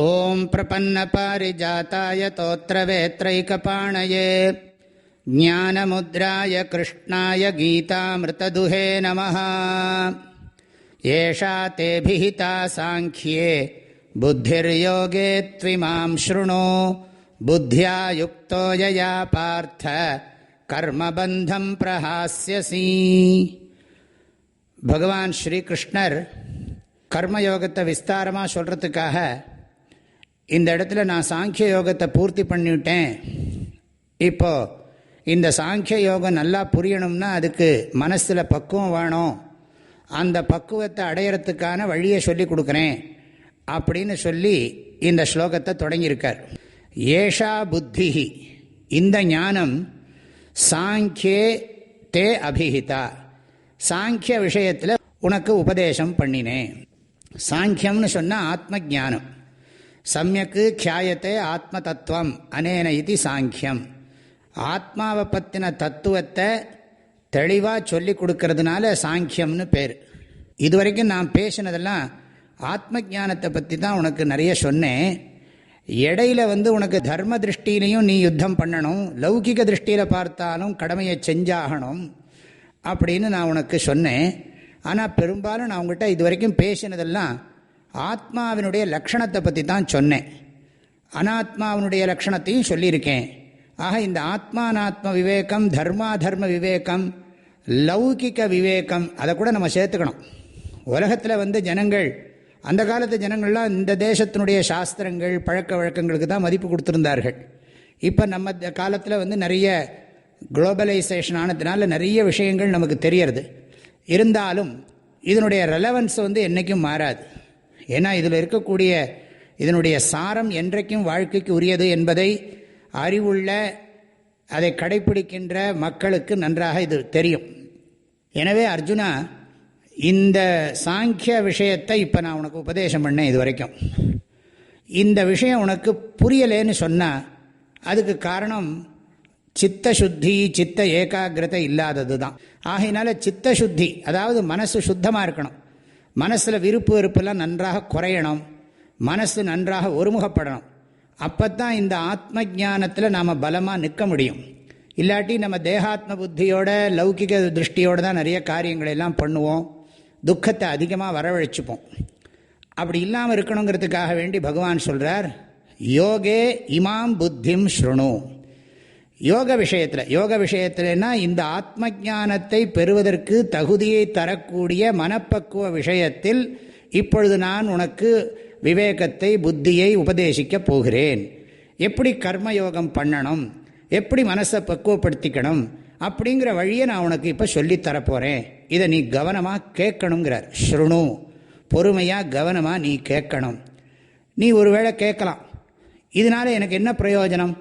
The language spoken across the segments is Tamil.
ஓம் பிரபன்னபாரிஜாதாய தோத்ரவேத்ரைகபாணயே ஞானமுத்ராய கிருஷ்ணாய கீதாமிருததுஹே நமः. ஏஷா தே பிஹிதா சாங்க்யே புத்திர்யோகே த்விமாம் ஷ்ருணு புத்யா யுக்தோ யயா பார்த்த கர்மபந்தம் பிரஹாஸ்யசி. பகவான் ஸ்ரீகிருஷ்ணர் கர்மயோகத்தை விஸ்தாரமாக சொல்கிறதுக்காக இந்த இடத்துல நான் சாங்கிய யோகத்தை பூர்த்தி பண்ணிவிட்டேன், இப்போது இந்த சாங்கிய யோகம் நல்லா புரியணும்னா அதுக்கு மனசில் பக்குவம் வேணும், அந்த பக்குவத்தை அடையிறதுக்கான வழியை சொல்லி கொடுக்குறேன் அப்படின்னு சொல்லி இந்த ஸ்லோகத்தை தொடங்கியிருக்கார். ஏஷா புத்தி, இந்த ஞானம் சாங்கியே தே அபிஹிதா, சாங்கிய விஷயத்தில் உனக்கு உபதேசம் பண்ணினேன். சாங்கியம்னு சொன்னால் ஆத்ம ஜானம். சமயக்கு கியாயத்தை ஆத்ம தத்துவம் அனேன இது சாங்கியம். ஆத்மாவை பற்றின தத்துவத்தை தெளிவாக சொல்லி கொடுக்கறதுனால சாங்கியம்னு பேர். இதுவரைக்கும் நான் பேசினதெல்லாம் ஆத்ம ஜானத்தை பற்றி தான் உனக்கு நிறைய சொன்னேன். இடையில உனக்கு தர்ம திருஷ்டிலையும் நீ யுத்தம் பண்ணணும், லௌகிக திருஷ்டியில் பார்த்தாலும் கடமையை செஞ்சாகணும் அப்படின்னு நான் உனக்கு சொன்னேன். ஆனால் பெரும்பாலும் நான் உங்கள்கிட்ட இது வரைக்கும் பேசினதெல்லாம் ஆத்மாவினுடைய லக்ஷணத்தை பற்றி தான் சொன்னேன், அனாத்மாவினுடைய லக்ஷணத்தையும் சொல்லியிருக்கேன். ஆக இந்த ஆத்மானாத்ம விவேகம், தர்மாதர்ம விவேகம், லௌகிக விவேகம், அதை கூட நம்ம சேர்த்துக்கணும். உலகத்தில் ஜனங்கள், அந்த காலத்து ஜனங்கள்லாம் இந்த தேசத்தினுடைய சாஸ்திரங்கள் பழக்க வழக்கங்களுக்கு தான் மதிப்பு கொடுத்துருந்தார்கள். இப்போ நம்ம காலத்தில் நிறைய குளோபலைசேஷன் ஆனதுனால நிறைய விஷயங்கள் நமக்கு தெரியறது. இருந்தாலும் இதனுடைய ரெலவன்ஸ் என்றைக்கும் மாறாது. ஏன்னா இதில் இருக்கக்கூடிய இதனுடைய சாரம் என்றைக்கும் வாழ்க்கைக்கு உரியது என்பதை அறிவுள்ள, அதை கடைப்பிடிக்கின்ற மக்களுக்கு நன்றாக இது தெரியும். எனவே அர்ஜுனா, இந்த சாங்கிய விஷயத்தை இப்போ நான் உனக்கு உபதேசம் பண்ணேன். இது வரைக்கும் இந்த விஷயம் உனக்கு புரியலேன்னு சொன்னால் அதுக்கு காரணம் சித்த சுத்தி, சித்த ஏகாகிரதை இல்லாதது தான். ஆகையினால சித்த சுத்தி, அதாவது மனசு சுத்தமாக இருக்கணும், மனசில் விருப்பு வெறுப்பெல்லாம் நன்றாக குறையணும், மனசு நன்றாக ஒருமுகப்படணும். அப்போ தான் இந்த ஆத்ம ஞானத்தில் நாம் பலமாக நிற்க முடியும். இல்லாட்டி நம்ம தேகாத்ம புத்தியோட லௌகிக திருஷ்டியோடு தான் நிறைய காரியங்களெல்லாம் பண்ணுவோம், துக்கத்தை அதிகமாக வரவழைச்சிப்போம். அப்படி இல்லாமல் இருக்கணுங்கிறதுக்காக வேண்டி பகவான் சொல்கிறார், யோகே இமாம் புத்திம் ஸ்ருணு. யோக விஷயத்தில்னா இந்த ஆத்ம ஞானத்தை பெறுவதற்கு தகுதியை தரக்கூடிய மனப்பக்குவ விஷயத்தில் இப்பொழுது நான் உனக்கு விவேகத்தை, புத்தியை உபதேசிக்கப் போகிறேன். எப்படி கர்மயோகம் பண்ணணும், எப்படி மனசை பக்குவப்படுத்திக்கணும் அப்படிங்கிற வழியை நான் உனக்கு இப்போ சொல்லித்தரப்போகிறேன். இதை நீ கவனமாக கேட்கணுங்கிறார். ஸ்ருணு, பொறுமையாக கவனமாக நீ கேட்கணும். நீ ஒருவேளை கேட்கலாம், இதனால் எனக்கு என்ன பிரயோஜனம்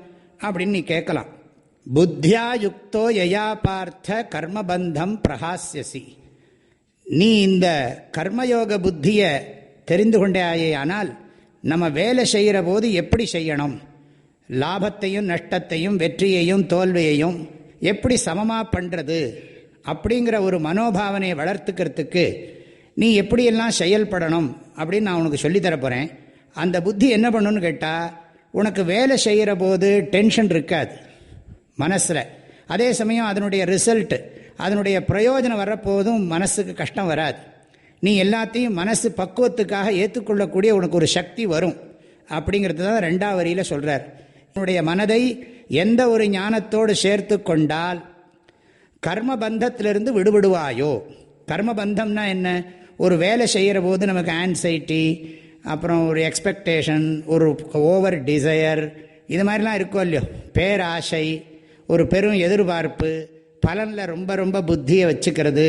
அப்படின்னு நீ கேட்கலாம். புத்தியா யுக்தோ யயா பார்த்த கர்மபந்தம் பிரஹாஸ்யசி. நீ இந்த கர்மயோக புத்தியை தெரிந்து கொண்டே ஆனால் நம்ம வேலை செய்கிற போது எப்படி செய்யணும், லாபத்தையும் நஷ்டத்தையும் வெற்றியையும் தோல்வியையும் எப்படி சமமாக பண்ணுறது அப்படிங்கிற ஒரு மனோபாவனையை வளர்த்துக்கிறதுக்கு நீ எப்படியெல்லாம் செயல்படணும் அப்படின்னு நான் உனக்கு சொல்லித்தரப்போகிறேன். அந்த புத்தி என்ன பண்ணணும்னு கேட்டால், உனக்கு வேலை செய்கிற போது டென்ஷன் இருக்காது மனசில். அதே சமயம் அதனுடைய ரிசல்ட்டு, அதனுடைய பிரயோஜனம் வரப்போதும் மனசுக்கு கஷ்டம் வராது. நீ எல்லாத்தையும் மனசு பக்குவத்துக்காக ஏற்றுக்கொள்ளக்கூடிய உனக்கு ஒரு சக்தி வரும். அப்படிங்கிறது தான் ரெண்டாவது வரியில் சொல்கிறார். உன்னுடைய மனதை எந்த ஒரு ஞானத்தோடு சேர்த்து கொண்டால் கர்மபந்தத்திலிருந்து விடுபடுவாயோ. கர்மபந்தம்னா என்ன? ஒரு வேலை செய்கிற போது நமக்கு ஆன்சைட்டி, அப்புறம் ஒரு எக்ஸ்பெக்டேஷன், ஒரு ஓவர் டிசையர், இது மாதிரிலாம் இருக்கோ இல்லையோ, பேராசை, ஒரு பெரும் எதிர்பார்ப்பு, பலனில் ரொம்ப ரொம்ப புத்தியை வச்சுக்கிறது,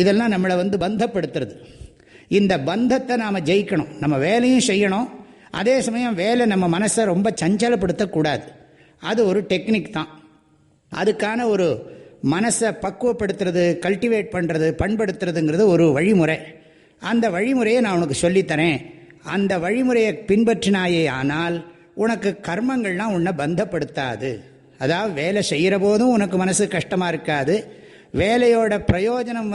இதெல்லாம் நம்மளை பந்தப்படுத்துறது. இந்த பந்தத்தை நாம் ஜெயிக்கணும். நம்ம வேலையும் செய்யணும், அதே சமயம் வேலை நம்ம மனசை ரொம்ப சஞ்சலப்படுத்தக்கூடாது. அது ஒரு டெக்னிக் தான். அதுக்கான ஒரு மனசை பக்குவப்படுத்துறது, கல்டிவேட் பண்ணுறது, பண்படுத்துறதுங்கிறது ஒரு வழிமுறை. அந்த வழிமுறையை நான் உனக்கு சொல்லித்தரேன். அந்த வழிமுறையை பின்பற்றினாயே ஆனால் உனக்கு கர்மங்கள்லாம் உன்னை பந்தப்படுத்தாது. அதாவது வேலை செய்கிற போதும் உனக்கு மனசு கஷ்டமாக இருக்காது, வேலையோட பிரயோஜனம்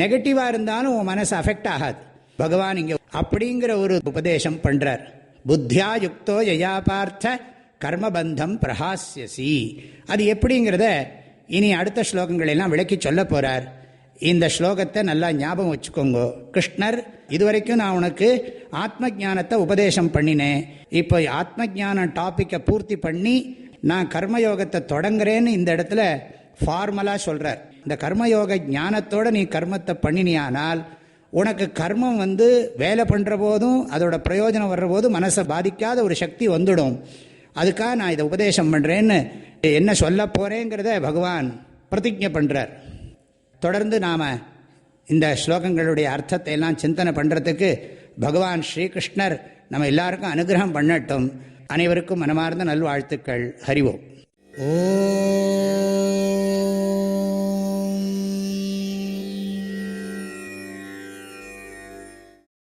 நெகட்டிவாக இருந்தாலும் உன் மனசு அஃபெக்ட் ஆகாது. பகவான் இங்கே அப்படிங்கிற ஒரு உபதேசம் பண்ணுறார். புத்தியா யுக்தோ யயா பார்த்த கர்மபந்தம் பிரஹாஸ்யசி. அது எப்படிங்கிறத இனி அடுத்த ஸ்லோகங்களெல்லாம் விளக்கி சொல்ல போகிறார். இந்த ஸ்லோகத்தை நல்லா ஞாபகம் வச்சுக்கோங்க. கிருஷ்ணர், இதுவரைக்கும் நான் உனக்கு ஆத்ம ஞானத்தை உபதேசம் பண்ணினேன், இப்போ ஆத்ம ஞான டாப்பிக்கை பூர்த்தி பண்ணி நான் கர்மயோகத்தை தொடங்குறேன்னு இந்த இடத்துல ஃபார்மலாக சொல்கிறார். இந்த கர்மயோக ஞானத்தோடு நீ கர்மத்தை பண்ணினியானால் உனக்கு கர்மம் வேலை பண்ணுற போதும் அதோட பிரயோஜனம் வர்ற போதும் மனசை பாதிக்காத ஒரு சக்தி வந்துடும். அதுக்காக நான் இதை உபதேசம் பண்ணுறேன்னு என்ன சொல்ல போகிறேங்கிறத பகவான் பிரதிஜை பண்ணுறார். தொடர்ந்து நாம் இந்த ஸ்லோகங்களுடைய அர்த்தத்தை எல்லாம் சிந்தனை பண்ணுறதுக்கு பகவான் ஸ்ரீகிருஷ்ணர் நம்ம எல்லாருக்கும் அனுகிரகம் பண்ணட்டும். அனைவருக்கும் மனமார்ந்த நல்வாழ்த்துக்கள். ஹரி ஓம்.